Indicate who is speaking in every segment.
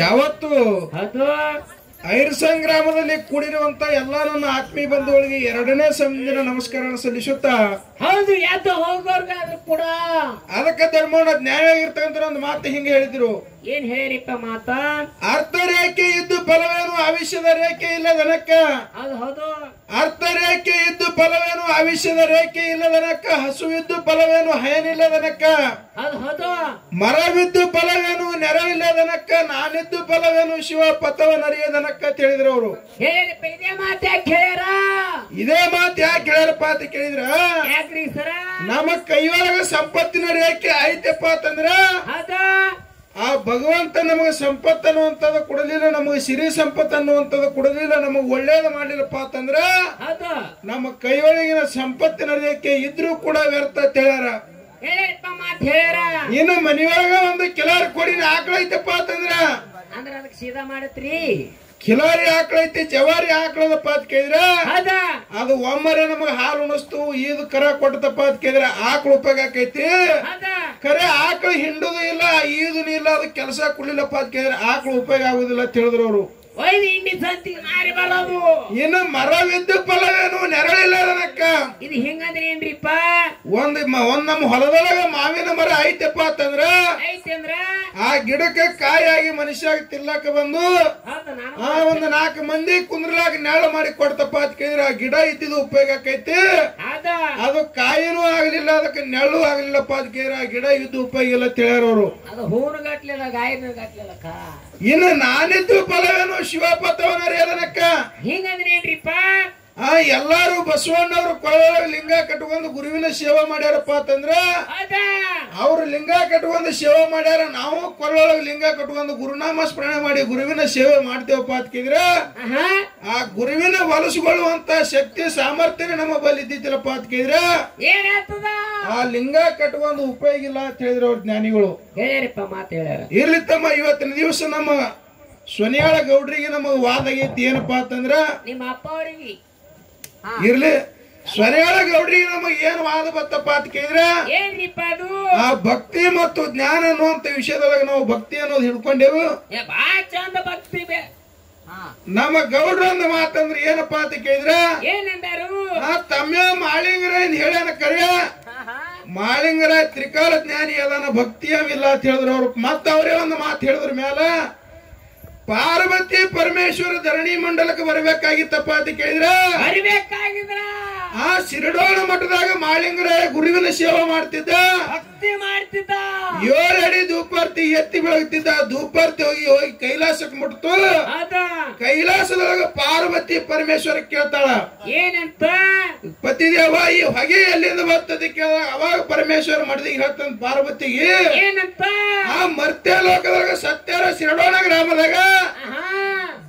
Speaker 1: ಯಾವತ್ತು
Speaker 2: ಅದು
Speaker 1: ಐರ್ ಸಂಗ್ರಾಮದಲ್ಲಿ ಕೂಡಿರುವಂತ ಎಲ್ಲಾ ನನ್ನ ಆತ್ಮೀಯ ಬಂಧುಗಳಿಗೆ ಎರಡನೇ ಸಂದಿನ ನಮಸ್ಕಾರ ಸಲ್ಲಿಸುತ್ತಾ
Speaker 2: ಹೌದು ಎದ್ದು ಹೋಗೋರ್ಗಾದ್ರು ಕೂಡ
Speaker 1: ಅದಕ್ಕೆ ಧರ್ಮೋಣ ನ್ಯಾಯವಾಗಿರ್ತಕ್ಕಂಥ ಒಂದು ಮಾತು ಹಿಂಗೆ ಹೇಳಿದ್ರು.
Speaker 2: ಏನ್ ಹೇಳಿರಿಪ್ಪ ಮಾತ?
Speaker 1: ಅರ್ಥ ರೇಖೆ ಇದ್ದು ಫಲವೇನು ಆವಿಷ್ಯದ ರೇಖೆ ಇಲ್ಲದನಕ್ಕ.
Speaker 2: ಅದು ಹೌದು.
Speaker 1: ಅರ್ಥ ರೇಖೆ ಇದ್ದು ಫಲವೇನು ಆವಿಷ್ಯದ ರೇಖೆ ಇಲ್ಲದನಕ್ಕ. ಹಸುವಿದ್ದು ಫಲವೇನು ಹಯನಿಲ್ಲದನಕ್ಕ.
Speaker 2: ಅದು ಹೌದು.
Speaker 1: ಮರವಿದ್ದು ಫಲವೇನು ನೆರವಿಲ್ಲದನಕ್ಕ. ನಾನಿದ್ದು ಫಲವೇನು ಶಿವ ಪಥವ ನರಿಯದನಕ್ಕ ಅಂತ ಹೇಳಿದ್ರು ಅವರು.
Speaker 2: ಹೇಳಿರಿಪ್ಪ ಇದೇ ಮಾತು ಯಾಕೆ ಹೇಳ್ಯಾರ?
Speaker 1: ಇದೇ ಮಾತು ಯಾಕೆ ಹೇಳ್ಯಾರಪ್ಪ ಅಂತ ಕೇಳಿದ್ರ,
Speaker 2: ಯಾಕ್ರಿ ಸರ?
Speaker 1: ನಮ್ಮ ಕೈಯೊಳಗ ಸಂಪತ್ತಿನ ರೇಖೆ ಐತಪ್ಪ ಅಂತಂದ್ರ
Speaker 2: ಅದ
Speaker 1: ಆ ಭಗವಂತ ನಮಗೆ ಸಂಪತ್ತು ಅನ್ನುವಂಥದ್ದು ಕೊಡಲಿಲ್ಲ, ನಮಗೆ ಸಿರಿ ಸಂಪತ್ತು ಅನ್ನುವಂಥದ್ದು ಕೊಡಲಿಲ್ಲ, ನಮಗೆ ಒಳ್ಳೇದು ಮಾಡಲಿಲ್ಲಪ್ಪ ಅಂತಂದ್ರ
Speaker 2: ಅದು
Speaker 1: ನಮ್ಮ ಕೈಯೊಳಗಿನ ಸಂಪತ್ತಿನ ರೇಖೆ ಇದ್ರೂ ಕೂಡ ವ್ಯರ್ಥ ಅಂತ ಹೇಳ್ಯಾರ.
Speaker 2: ಹೇಳಿರಿಪ್ಪ ಮಾತು ಹೇಳ್ಯಾರ.
Speaker 1: ಇನ್ನು ಮನೆಯೊಳಗ ಒಂದು ಕಿಲಾರಿ ಕೊಡಿನ ಆಕಳ ಐತಪ್ಪ ಅಂತಂದ್ರ
Speaker 2: ಅಂದ್ರ ಅದಕ್ಕೆ ಸೀದಾ ಮಾಡತ್ರಿ.
Speaker 1: ಕಿಲಾರಿ ಆಕಳ ಐತಿ, ಜವಾರಿ ಆಕಳದಪ್ಪ ಅಂತ ಕೇಳಿದ್ರ
Speaker 2: ಅದ
Speaker 1: ಅದು ಒಮ್ಮರೆ ನಮಗ ಹಾಲು ಉಣಿಸ್ತು, ಈದ್ ಕರ ಕೊಟ್ಟತಪ್ಪ ಅಂತ ಕೇಳಿದ್ರ ಆಕಳ ಉಪಯೋಗ ಆಕೈತಿ.
Speaker 2: ಅದ
Speaker 1: ಖರೆ ಆಕಳ ಹಿಂಡುದು ಇಲ್ಲ, ಈದುನು ಇಲ್ಲ, ಅದು ಕೆಲಸ ಕೊಡ್ಲಿಲ್ಲಪ್ಪ ಅಂತ ಕೇಳಿದ್ರೆ ಆಕಳ ಉಪಯೋಗ ಆಗುದಿಲ್ಲ ಅಂತ ಹೇಳಿದ್ರು ಅವರು.
Speaker 2: ಒಯ್ದು ಇಂಡಿ ಸಂತಿಗೆ ಮಾರಿ ಬರೋದು.
Speaker 1: ಇನ್ನು ಮರವಿದ್ದು ಫಲವೇನು ನೆರಳಿಲ್ಲದನಕ್ಕ.
Speaker 2: ಇದು ಹಿಂಗಂದ್ರೆ ಏನ್ರಿಪ್ಪ?
Speaker 1: ಒಂದ್ ನಮ್ಮ ಹೊಲದೊಳಗ ಮಾವಿನ ಮರ ಐತಪ್ಪ ಅಂತಂದ್ರ
Speaker 2: ಐತಿ ಅಂದ್ರ
Speaker 1: ಆ ಗಿಡಕ್ಕೆ ಕಾಯಾಗಿ ಮನುಷ್ಯಾಗ ತಿರ್ಲಾಕ ಬಂದು
Speaker 2: ಹೌದು. ನಾನು
Speaker 1: ಆ ಒಂದು 4 ಮಂದಿ ಕುಂದ್ರಲಾಕ ನೆರಳು ಮಾಡಿ ಕೊಡ್ತಪ್ಪ ಅಂತ ಕೇಳಿದ್ರೆ ಆ ಗಿಡ ಇದ್ದಿದ್ದು ಉಪಯೋಗ ಆಕೈತಿ.
Speaker 2: ಅದ
Speaker 1: ಅದು ಕಾಯಿನೂ ಆಗ್ಲಿಲ್ಲ, ಅದಕ್ಕೆ ನೆರಳು ಆಗ್ಲಿಲ್ಲಪ್ಪ ಅಂತ ಕೇಳಿದ್ರೆ ಆ ಗಿಡ ಇದ್ದು ಉಪಯೋಗ ಇಲ್ಲ ಅಂತ ಹೇಳ್ಯಾರ ಅವರು.
Speaker 2: ಅದು ಹೂನು ಗಟ್ಲಿಲ್ಲ, ಗಾಯನ ಗಟ್ಲಿಲ್ಲಕ್ಕ.
Speaker 1: ಇನ್ನು ನಾನಿದ್ದು ಫಲವೇನು ಶಿವಪಥವನರಿಯದನಕ್ಕ.
Speaker 2: ಹಿಂಗಂದ್ರೆ ಏನ್ರಿಪ್ಪ?
Speaker 1: ಎಲ್ಲಾರು ಬಸವಣ್ಣವ್ರು ಕೊಳೊಳಗೆ ಲಿಂಗ ಕಟ್ಕೊಂಡು ಗುರುವಿನ ಸೇವೆ ಮಾಡ್ಯಾರಪ್ಪ ಅಂತಂದ್ರ
Speaker 2: ಅದ
Speaker 1: ಅವ್ರು ಲಿಂಗ ಕಟ್ಕೊಂಡು ಸೇವೆ ಮಾಡ್ಯಾರ, ನಾವು ಕೊಳೊಳಗೆ ಲಿಂಗ ಕಟ್ಕೊಂಡು ಗುರುನಾಮ ಸ್ಮರಣೆ ಮಾಡಿ ಗುರುವಿನ ಸೇವೆ ಮಾಡ್ತೇವಪ್ಪ ಅಂತ ಕೇಳಿದ್ರ ಆ ಗುರುವಿನ ಹೊಲಸುಗೊಳ್ಳುವಂತ ಶಕ್ತಿ ಸಾಮರ್ಥ್ಯನೇ ನಮ್ಮ ಬಳಿ ಇದ್ದಿದ್ದಿಲ್ಲಪ್ಪ ಅಂತ ಕೇಳಿದ್ರ
Speaker 2: ಏನಾಗ್ತದ?
Speaker 1: ಆ ಲಿಂಗ ಕಟ್ಕೊಂಡು ಉಪಯೋಗ ಇಲ್ಲ ಅಂತ ಹೇಳಿದ್ರು ಅವ್ರ ಜ್ಞಾನಿಗಳು.
Speaker 2: ಹೇಳ್ಯಾರಪ್ಪ ಮಾತು ಹೇಳ್ಯಾರ.
Speaker 1: ಇರ್ಲಿ ತಮ್ಮ, ಇವತ್ತಿನ ದಿವಸ ನಮ್ಮ ಸೊನಿಯಾಳ ಗೌಡ್ರಿಗೆ ನಮಗ ವಾದ ಆಗೈತಿ. ಏನಪ್ಪಾ ಅಂತಂದ್ರ
Speaker 2: ನಿಮ್ಮ ಅಪ್ಪ ಅವ್ರಿಗೆ
Speaker 1: ಇರ್ಲಿ, ಸೊನಿಯಾಳ ಗೌಡ್ರಿಗೆ ನಮಗ ಏನ್ ವಾದ ಬತ್ತಪ್ಪ ಅಂತ ಕೇಳಿದ್ರ
Speaker 2: ಏನ್ರಿಪ್ಪ ಅದು?
Speaker 1: ಆ ಭಕ್ತಿ ಮತ್ತು ಜ್ಞಾನ ಅನ್ನುವಂತ ವಿಷಯದೊಳಗೆ ನಾವು ಭಕ್ತಿ ಅನ್ನೋದು ಹಿಡ್ಕೊಂಡೆವು.
Speaker 2: ಬಾ ಚಂದ ಭಕ್ತಿ
Speaker 1: ನಮ್ಮ ಗೌಡ್ರ ಒಂದು ಮಾತಂದ್ರ ಏನಪ್ಪಾ ಅಂತ ಕೇಳಿದ್ರ
Speaker 2: ಏನಂದಾರು?
Speaker 1: ತಮ್ಮ ಮಾಳಿಂಗರ ಏನ್ ಹೇಳ್ಯಾನ ಕರೆ, ಮಾಳಿಂಗರ ತ್ರಿಕಾಲ ಜ್ಞಾನಿ ಅದನ್ನ ಭಕ್ತಿಯವಿಲ್ಲ ಅಂತ ಹೇಳಿದ್ರು ಅವ್ರು. ಮತ್ತ ಅವರೇ ಒಂದು ಮಾತು ಹೇಳಿದ್ರ ಮ್ಯಾಲ ಪಾರ್ವತಿ ಪರಮೇಶ್ವರ ಧರಣಿ ಮಂಡಲಕ್ಕೆ ಬರಬೇಕಾಗಿತ್ತಪ್ಪ ಅಂತ ಕೇಳಿದ್ರ
Speaker 2: ಬರಬೇಕಾಗಿದ್ರ
Speaker 1: ಆ ಸಿರಡೋಣ ಮಠದಾಗ ಮಾಳಿಂಗರ ಗುರುವಿನ ಸೇವೆ ಮಾಡ್ತಿದ್ದ,
Speaker 2: ಭಕ್ತಿ ಮಾಡ್ತಿದ್ದ.
Speaker 1: 7 ಅಡಿ ಧೂಪಾರ್ತಿ ಎತ್ತಿ ಬೆಳಗ್ತಿದ್ದ. ಧೂಪಾರ್ತಿ ಹೋಗಿ ಹೋಗಿ ಕೈಲಾಸಕ್ಕೆ ಮುಟ್ತು.
Speaker 2: ಅದ
Speaker 1: ಕೈಲಾಸದೊಳಗ ಪಾರ್ವತಿ ಪರಮೇಶ್ವರ ಕೇಳ್ತಾಳ,
Speaker 2: ಏನಂತ?
Speaker 1: ಪತಿದೇವ ಈ ಹೊಗೆ ಎಲ್ಲಿಂದ ಬರ್ತದೆ ಕೇಳ. ಅವಾಗ ಪರಮೇಶ್ವರ ಮಡದಿಗೆ ಹೇಳ್ತಾನ ಪಾರ್ವತಿಗೆ,
Speaker 2: ಏನಂತ?
Speaker 1: ಆ ಮರ್ತ್ಯ ಲೋಕದಾಗ ಸತ್ಯರ ಸಿರಡೋಣ ಗ್ರಾಮದಾಗ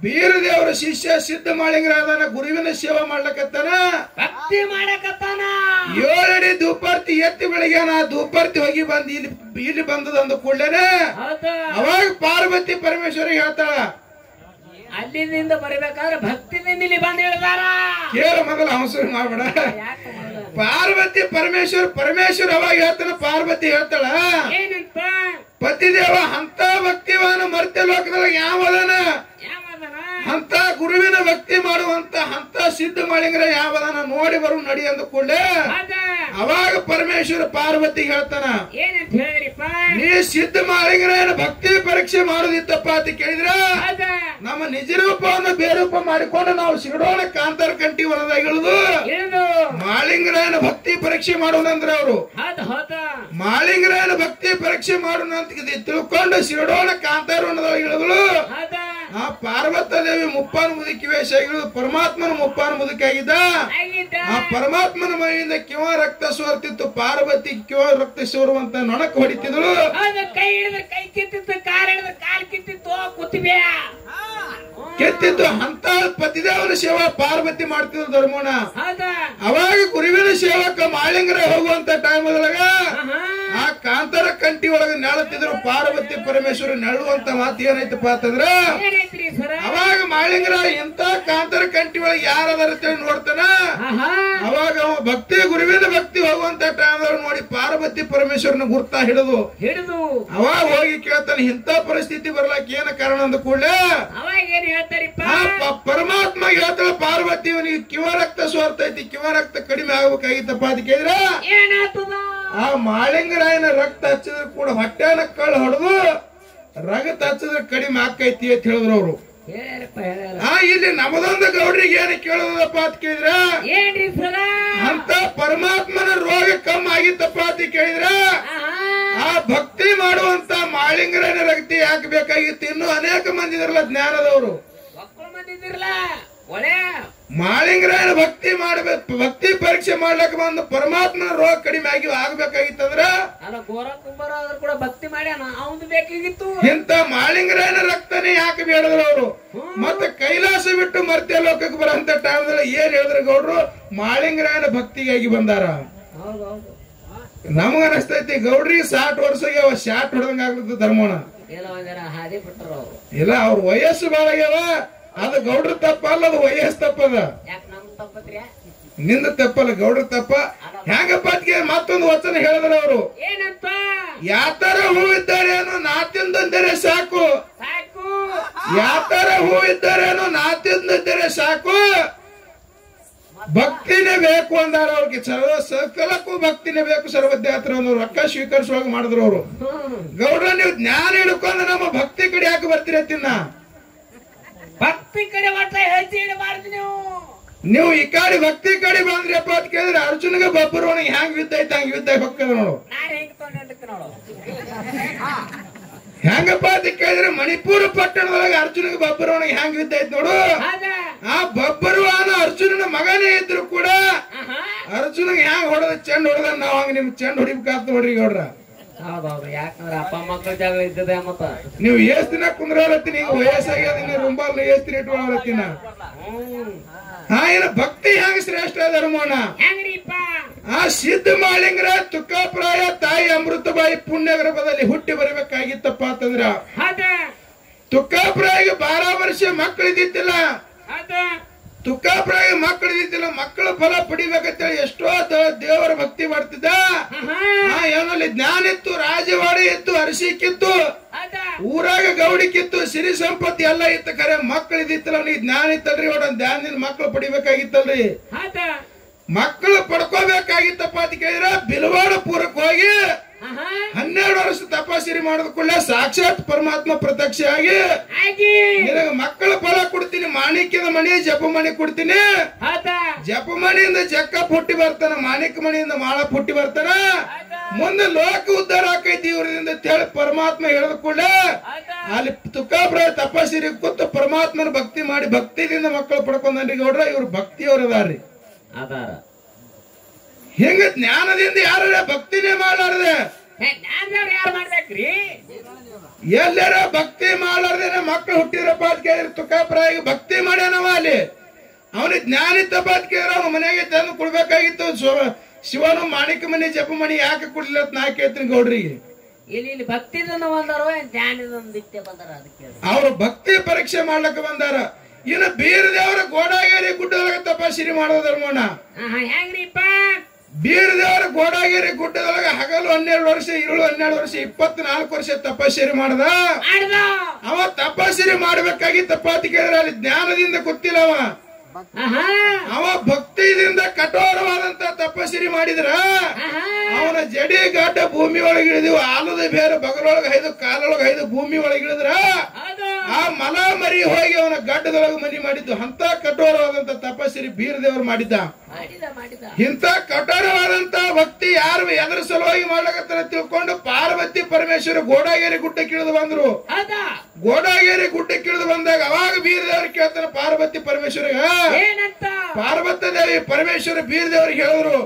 Speaker 1: ಬೀರದೇವರ ಶಿಷ್ಯ ಸಿದ್ಧ ಮಾಳಿಂಗರ ಅದನ್ನ ಗುರುವಿನ ಸೇವೆ ಮಾಡ್ಲಕತ್ತಾನ.
Speaker 2: ಭಕ್ತಿ ಮಾಡಕತ್ತಾನ.
Speaker 1: 7 ಅಡಿ ಧೂಪಾರ್ತಿ ಎತ್ತಿ ಬೆಳಗ್ಯಾನ. ಧೂಪಾರ್ತಿ ಹೋಗಿ ಬಂದ್ ಇಲ್ಲಿ ಬಂದದ ಅಂದ ಕೂಡಲೇನೆ ಅವಾಗ ಪಾರ್ವತಿ ಪರಮೇಶ್ವರ ಹೇಳ್ತಾಳ,
Speaker 2: ಅಲ್ಲಿಂದ ಬರಬೇಕಾದ್ರೆ ಭಕ್ತಿದಿಂದ ಇಲ್ಲಿ ಬಂದು ಹೇಳಿದಾರ.
Speaker 1: ಕೇಳ ಮೊದಲ ಅವಸರ ಮಾಡ್ಬೇಡ. ಪಾರ್ವತಿ ಪರಮೇಶ್ವರ ಅವಾಗ ಹೇಳ್ತಾನ. ಪಾರ್ವತಿ ಹೇಳ್ತಾಳ,
Speaker 2: ಏನಂತ?
Speaker 1: ಪತಿದೇವ ಅಂತ ಭಕ್ತಿವಾನ ಮರ್ತ್ಯ ಲೋಕದಾಗ ಯಾವದನ, ಅಂತ ಗುರುವಿನ ಭಕ್ತಿ ಮಾಡುವಂತ ಅಂತ ಸಿದ್ಧ ಮಾಳಿಂಗರ ಯಾವದನ ನೋಡಿ ಬರು ನಡಿ ಅಂದ ಕೂಡಲೇ ಅವಾಗ ಪರಮೇಶ್ವರ ಪಾರ್ವತಿ ಹೇಳ್ತಾನ,
Speaker 2: ಏನಂತ ಹೇಳಿದ್ರಿಪ್ಪ?
Speaker 1: ನೀ ಸಿದ್ಧ ಮಾಳಿಂಗರ ಭಕ್ತಿ ಪರೀಕ್ಷೆ ಮಾಡೋದಿತ್ತಪ್ಪ ಅಂತ ಕೇಳಿದ್ರ ನಮ್ಮ ನಿಜ ರೂಪವನ್ನು ಬೇರೂಪ ಮಾಡಿಕೊಂಡು ನಾವು ಸಿಗಡೋಣ ಕಾಂತಾರ ಕಂಠಿ ವನದಾಗ ಇಳಿದು ಮಾಳಿಂಗರಾಯನ ಭಕ್ತಿ ಪರೀಕ್ಷೆ ಮಾಡೋಣ ಅಂದ್ರೆ ಅವರು ಮಾಳಿಂಗರಾಯನ ಭಕ್ತಿ ಪರೀಕ್ಷೆ ಮಾಡೋಣ ಅಂತ ತಿಳ್ಕೊಂಡು ಸಿಗಡೋಣ ಕಾಂತಾರ ವನದಾಗ ಇಳಿದಳು. ಆ ಪಾರ್ವತ ದೇವಿ ಮುಪ್ಪಾನ ಮುದುಕಿ ವೇಷ ಆಗಿರೋದು ಪರಮಾತ್ಮನ ಮುಪ್ಪಾನ ಮುದುಕಿ ಆಗಿದ್ದ. ಆ ಪರಮಾತ್ಮನ ಮೈಯಿಂದ ಕಿವ ರಕ್ತ ಸೋರ್ತಿತ್ತು, ಪಾರ್ವತಿ ಕಿವ ರಕ್ತ ಸೋರುವಂತ ನೊಣಕ್ ಹೊಡಿತಿದ್ರು.
Speaker 2: ಕೈ ಹಿಡಿದ್ರೆ ಕೈ ಕಿತ್ತಿತ್ತು, ಕಾಲ್ ಹಿಡಿದ್ರೆ ಕಾಲ್ ಕಿತ್ತಿತ್ತು, ಕುತ್ತಿಗೆ
Speaker 1: ಕೆತ್ತಿದ್ದು ಅಂತ ಪತಿದೇವನ ಸೇವಾ ಪಾರ್ವತಿ ಮಾಡ್ತಿದ್ರು ಧರ್ಮೋಣ. ಅವಾಗ ಗುರುವಿನ ಸೇವಕ ಮಾಳಿಂಗರ ಹೋಗುವಂತ ಟೈಮ್ ಒಳಗ ಆ ಆ ಕಾಂತಾರ ಕಂಟಿ ಒಳಗ ನೆಳತಿದ್ರು ಪಾರ್ವತಿ ಪರಮೇಶ್ವರ ನೆಳುವಂತ ಮಾತು ಏನೈತಪ್ಪ ಅಂತಂದ್ರ ಅವಾಗ ಮಾಳಿಂಗರ ಇಂತ ಕಾಂತಾರ ಕಂಟಿ ಒಳಗ ಯಾರದಾರ ನೋಡ್ತಾನ. ಅವಾಗ ಅವ ಭಕ್ತಿ ಗುರುವಿನ ಭಕ್ತಿ ಹೋಗುವಂತ ಟೈಮ್ ನೋಡಿ ಪಾರ್ವತಿ ಪರಮೇಶ್ವರನ ಗುರ್ತಾ ಹಿಡಿದು ಅವಾಗ ಹೋಗಿ ಕೇಳ್ತಾನೆ ಇಂತ ಪರಿಸ್ಥಿತಿ ಬರ್ಲಾಕ ಏನ ಕಾರಣ ಅಂದ ಕೂಡಲೇ ಪರಮಾತ್ಮ ಹೇಳ್ತಾಳ ಪಾರ್ವತಿ ಅವನಿಗೆ ಕಿವ ರಕ್ತ ಸೋರ್ತೈತಿ, ಕಿವ ರಕ್ತ ಕಡಿಮೆ ಆಗ್ಬೇಕಾಗಿತ್ತಪ್ಪ ಅಂತ ಕೇಳಿದ್ರ ಆ ಮಾಳಿಂಗರಾಯನ ರಕ್ತ ಹಚ್ಚಿದ್ರೆ ಕೂಡ ಹೊಟ್ಟೆನ ಕಳ್ಳು ಹೊಡೆದು ರಗತ ಹಚ್ಚಿದ್ರೆ ಕಡಿಮೆ ಆಕೈತಿ ಅಂತ ಹೇಳಿದ್ರು ಅವರು. ಇಲ್ಲಿ ನಮದೊಂದು ಗೌಡ್ರಿಗೆ ಏನ್ ಕೇಳೋದಪ್ಪ ಅಂತ ಕೇಳಿದ್ರ ಅಂತ ಪರಮಾತ್ಮನ ರೋಗ ಕಮ್ಮಿ ಆಗಿತ್ತಪ್ಪ ಅಂತ ಕೇಳಿದ್ರ ಆ ಭಕ್ತಿ ಮಾಡುವಂತ ಮಾಳಿಂಗರಾಯನ ರಕ್ತ ಯಾಕೆ ಬೇಕಾಗಿತ್ತು? ಇನ್ನು ಅನೇಕ ಮಂದಿ ಇದ್ರಲ್ಲ ಜ್ಞಾನದವರು, ಮಾಳಿಂಗರಾಯನ ಭಕ್ತಿ ಮಾಡಬೇಕು, ಭಕ್ತಿ ಪರೀಕ್ಷೆ ಮಾಡ್ಲಕ್ ಬಂದು ಪರಮಾತ್ಮನ ರೋಗ ಕಡಿಮೆ ಆಗಿ ಆಗ್ಬೇಕಾಗಿತ್ತಂದ್ರ
Speaker 2: ಕೂಡ ಭಕ್ತಿ ಮಾಡ್ಯಾನ ಅವನು ಬೇಕಾಗಿತ್ತು.
Speaker 1: ಇಂತ ಮಾಳಿಂಗರಾಯನ ರಕ್ತನೇ ಯಾಕೆ ಬೇಡದ್ರು ಅವರು? ಮತ್ತೆ ಕೈಲಾಸ ಬಿಟ್ಟು ಮರ್ತ್ಯ ಲೋಕಕ್ಕೆ ಬರೋಂತ ಟೈಮ್ದಲ್ಲಿ ಏನ್ ಹೇಳಿದ್ರು ಗೌಡ್ರು? ಮಾಳಿಂಗರಾಯನ ಭಕ್ತಿಗಾಗಿ ಬಂದಾರ. ನಮಗ ಅನಿಸ್ತೈತಿ ಗೌಡ್ರಿಗೆ 60 ವರ್ಷಗೆ ಅವ ಶಾಟ್ ಹೊಡೆದಂಗ ಆಗ್ಲತ್ತ ಧರ್ಮೋಣ. ಇಲ್ಲ ಅವ್ರ ವಯಸ್ಸು ಬಾಳ ಆಗ್ಯಾವ. ಅದು ಗೌಡ್ರ ತಪ್ಪ ಅಲ್ಲ, ಅದು ವಯಸ್ಸು ತಪ್ಪದ. ನಿಂದ ತಪ್ಪಲ್ಲ, ಗೌಡ್ರ ತಪ್ಪ. ಹೆಂಗಪ್ಪ ಅದಕ್ಕೆ ಮತ್ತೊಂದು ವಚನ ಹೇಳಿದ್ರ ಅವರು, ಯಾತರ ಹೂ ಇದ್ದಾರೇನೋ ನಾ ತಿಂದರೆ ಸಾಕು, ಯಾತರ ಹೂ ಇದ್ದಾರೇನೋ ನಾ ತಿಂದರೆ ಸಾಕು, ಭಕ್ತಿನೇ ಬೇಕು ಅಂದಾರ. ಅವ್ರಿಗೆ ಸಕಲಕ್ಕೂ ಭಕ್ತಿನೇ ಬೇಕು, ಸರ್ವಜ್ಞಾತ್ರ ರೊಕ್ಕ ಸ್ವೀಕರಿಸುವಾಗ ಮಾಡಿದ್ರು ಅವರು. ಗೌಡ್ರ ನೀವು ಜ್ಞಾನ ಹಿಡ್ಕೊಂಡು ನಮ್ಮ ಭಕ್ತಿ ಕಡೆ ಯಾಕೆ ಬರ್ತೀರ ತಿನ್ನ?
Speaker 2: ಭಕ್ತಿ ಕಡೆ ಹೇಳ್ತೀವಿ
Speaker 1: ನೀವು ಈ ಕಡೆ ಭಕ್ತಿ ಕಡೆ ಬಂದ್ರಪ್ಪ ಅಂತ ಕೇಳಿದ್ರೆ ಅರ್ಜುನ್ಗೆ ಬಬ್ಬರವನಿಗೆ ಹೆಂಗ್ ಯುದ್ಧ ಐತೆ ಹಂಗ ಯುದ್ಧ ಹೊಕ್ಕದ ನೋಡು. ಹೆಂಗಪ್ಪ ಅಂತ ಕೇಳಿದ್ರೆ ಮಣಿಪುರ ಪಟ್ಟಣದೊಳಗೆ ಅರ್ಜುನ್ಗೆ ಬಬ್ಬರವನಿಗೆ ಹೆಂಗ್ ಯುದ್ಧ ಐತ್ ನೋಡು. ಆ ಬಬ್ಬರುವಾನ ಅರ್ಜುನನ ಮಗನೇ ಇದ್ರು ಕೂಡ ಅರ್ಜುನ್ಗೆ ಹೆಂಗ್ ಹೊಡೆದ ಚೆಂಡ್ ಹೊಡೆದ ನಾವ್ ಹಂಗ ನಿಮ್ ಚೆಂಡ್ ಹೊಡಿಬೇಕಾಗ್ತ ನೋಡ್ರಿ ಗೌಡ್ರ.
Speaker 2: ಹೌದೌದು, ಯಾಕಂದ್ರೆ ಅಪ್ಪ ಮಕ್ಕಳ ಜಾಗ ಇದ್ದದೆ ಮತ್ತ
Speaker 1: ನೀವು ಎಷ್ಟ್ ದಿನ ಕುಂದ್ರಲತ್ತೀನಿ, ಈಗ ವಯಸ್ಸಾಗ್ಯದ ರುಂಬಾಲ್ ಎಷ್ಟ್ ದಿನ ಇಟ್ಕೊಳತ್ತಿನ. ಏನ ಭಕ್ತಿ ಹೆಂಗ ಶ್ರೇಷ್ಠ ಧರ್ಮೋಣ. ಆ ಸಿದ್ಧ ಮಾಳಿಂಗರ ತುಕ್ಕಾಪ್ರಾಯ ತಾಯಿ ಅಮೃತಬಾಯಿ ಪುಣ್ಯ ಗರ್ಭದಲ್ಲಿ ಹುಟ್ಟಿ ಬರಬೇಕಾಗಿತ್ತಪ್ಪ ಅಂತಂದ್ರ ತುಕ್ಕಾಪ್ರಾಯಿಗೆ 12 ವರ್ಷ ಮಕ್ಕಳಿದ್ದಿತ್ತಿಲ್ಲ. ತುಕ್ಕಾಪ್ರಾಯ ಮಕ್ಕಳಿದ್ದಿತ್ತಿಲ್ಲ. ಮಕ್ಕಳ ಫಲ ಪಡಿಬೇಕಂತೇಳಿ ಎಷ್ಟೋ ದೇವರ ಭಕ್ತಿ ಮಾಡ್ತಿದ್ದ. ಏನಲ್ಲಿ ಜ್ಞಾನ ಇತ್ತು, ರಾಜವಾಡಿ ಇತ್ತು, ಅರಸಿಕ್ಕಿತ್ತು, ಊರಾಗ ಗೌಡಿಕ್ಕಿತ್ತು, ಸಿರಿ ಸಂಪತ್ತಿ ಎಲ್ಲ ಇತ್ತು. ಖರೆ ಮಕ್ಕಳಿದ್ದಿತ್ತಲ್ಲ, ಅವನಿಗೆ ಜ್ಞಾನ ಇತ್ತಲ್ರಿ. ಒಡ ಧ್ಯಾನದಿಂದ ಮಕ್ಕಳು ಪಡಿಬೇಕಾಗಿತ್ತಲ್ರಿ. ಮಕ್ಕಳು ಪಡ್ಕೋಬೇಕಾಗಿತ್ತಪ್ಪ ಅಂತ ಕೇಳಿದ್ರ ಬಿಲ್ವಾಡ ಪೂರಕ್ಕೆ ಹೋಗಿ 12 ವರ್ಷ ತಪಾಸಣೆ ಮಾಡಿದ ಕೂಡಲೇ ಸಾಕ್ಷಾತ್ ಪರಮಾತ್ಮ ಪ್ರತ್ಯಕ್ಷ ಆಗಿ ನಿನಗೆ ಮಕ್ಕಳ ಫಲ ಕೊಡ್ತೀನಿ, ಮಾಣಿಕ್ಯದ ಮಣಿ ಜಪಮಣಿ ಕೊಡ್ತೀನಿ. ಜಪಮಣಿಯಿಂದ ಜಕ್ಕ ಪುಟ್ಟಿ ಬರ್ತಾನ, ಮಾಣಿಕ್ಯ ಮಣಿಯಿಂದ ಮಾಳ ಪುಟ್ಟಿ ಬರ್ತಾನ. ಮುಂದೆ ಲೋಕ ಉದ್ಧಾರ ಆಕೈತಿ ಇವ್ರದಿಂದ ಹೇಳಿ ಪರಮಾತ್ಮ ಹೇಳಿದ ಕೂಡಲೇ ಅಲ್ಲಿ ತುಕ್ಕಾಪ್ರಾಯ ತಪಾಸಣೆ ಕೂತು ಪರಮಾತ್ಮನ ಭಕ್ತಿ ಮಾಡಿ ಭಕ್ತಿದಿಂದ ಮಕ್ಕಳು ಪಡ್ಕೊಂಡ್ರಿ ಗೌಡ್ರ. ಇವ್ರು ಭಕ್ತಿಯವ್ರದಾರ್ರಿ. ಹಿಂಗ ಜ್ಞಾನದಿಂದ ಯಾರ ಭಕ್ತಿನೇ ಮಾಡಲಾರದೆ
Speaker 2: ಯಾರು ಮಾಡ್ಬೇಕ್ರಿ?
Speaker 1: ಎಲ್ಲಾರ ಭಕ್ತಿ ಮಾಡಲಾರ್ದೇನೆ ಮಕ್ಕಳು ಹುಟ್ಟಿರಪ್ಪ ಅಂತ ಕೇಳಿದ್ರೆ ತುಕ್ಕಾಪ್ರಾಯಿಗೆ ಭಕ್ತಿ ಮಾಡ್ಯಾನವ. ಅಲ್ಲಿ ಅವನಿಗೆ ಜ್ಞಾನ ಇತ್ತಪ್ಪ ಅಂತ ಕೇಳಿದ್ರೆ ಅವನ ಮನೆಗೆ ತಂದು ಕೊಡ್ಬೇಕಾಗಿತ್ತು. ಶಿವನು ಮಾಣಿಕ್ಯ ಮಣಿ ಜಪಮಣಿ ಯಾಕೆ ಕೊಡ್ಲಿಲ್ಲ ಅಂತ ನಾ ಕೇಳ್ತೀನಿ ಗೌಡ್ರಿಗೆ.
Speaker 2: ಇಲ್ಲಿ ಭಕ್ತಿದೊಂದು ಬಂದಾರೋ ಜ್ಞಾನದೊಂದು ಬಿಟ್ಟೆ ಬಂದಾರ? ಅದಕ್ಕೆ
Speaker 1: ಅವ್ರು ಭಕ್ತಿ ಪರೀಕ್ಷೆ ಮಾಡ್ಲಕ್ಕ ಬಂದಾರ. ಇನ್ನು ಬೀರ ದೇವರ ಗೋಡಾಗೇರಿ ಗುಡ್ಡದೊಳಗೆ ತಪಾಸಣೆ ಮಾಡೋದು ಧರ್ಮೋಣ.
Speaker 2: ಹೆಂಗ್ರಿಪ್ಪ?
Speaker 1: ಬೀರ ದೇವರ ಗೋಡಾಗೇರಿ ಗುಡ್ಡದೊಳಗೆ ಹಗಲು 12 ವರ್ಷ, ಇರುಳು 12 ವರ್ಷ, 24 ವರ್ಷ ತಪಾಸಣೆ ಮಾಡ್ದ. ಅವ ತಪಾಸಣೆ ಮಾಡ್ಬೇಕಾಗಿತ್ತಪ್ಪ ಅಂತ ಕೇಳಿದ್ರೆ ಅಲ್ಲಿ ಜ್ಞಾನದಿಂದ ಗೊತ್ತಿಲ್ಲ. ಅವ ಭಕ್ತಿಯಿಂದ ಕಠೋರವಾದಂತ ತಪಸ್ಸರಿ ಮಾಡಿದ್ರ ಅವನ ಜಡಿ ಗಡ್ಡ ಭೂಮಿ ಒಳಗೆ ಇಳಿದಿವು. ಆಲದ ಬೇರೆ ಬಗಲೊಳಗೆ 5 ಕಾಲೊಳಗೆ 5 ಭೂಮಿ ಒಳಗೆ ಇಳಿದ್ರ ಆ ಮಲ ಮರಿ ಹೋಗಿ ಅವನ ಗಡ್ಡದೊಳಗೆ ಮನಿ ಮಾಡಿದ್ದು. ಅಂತ ಕಠೋರವಾದಂತ ತಪಸ್ಸರಿ ಬೀರ ದೇವರು ಮಾಡಿದ್ದ. ಇಂತ ಕಠೋರವಾದಂತ ಭಕ್ತಿ ಯಾರು ಎದರ ಸಲುವಾಗಿ ಮಾಡ್ಲಕತ್ತಾರ ತಿಳ್ಕೊಂಡು ಪಾರ್ವತಿ ಪರಮೇಶ್ವರ ಗೋಡಾಗೇರಿ ಗುಡ್ಡಕ್ಕೆ ಇಳಿದು ಬಂದ್ರು. ಗೋಡಾಗೇರಿ ಗುಡ್ಡಕ್ಕೆ ಇಳಿದು ಬಂದಾಗ ಅವಾಗ ಬೀರ ದೇವ್ರ ಕೇಳ್ತಾನ ಪಾರ್ವತಿ ಪರಮೇಶ್ವರಿಗ. ಪಾರ್ವತಿ ದೇವಿ ಪರಮೇಶ್ವರ ಬೀರ ದೇವ್ರಿಗೆ ಹೇಳಿದ್ರು,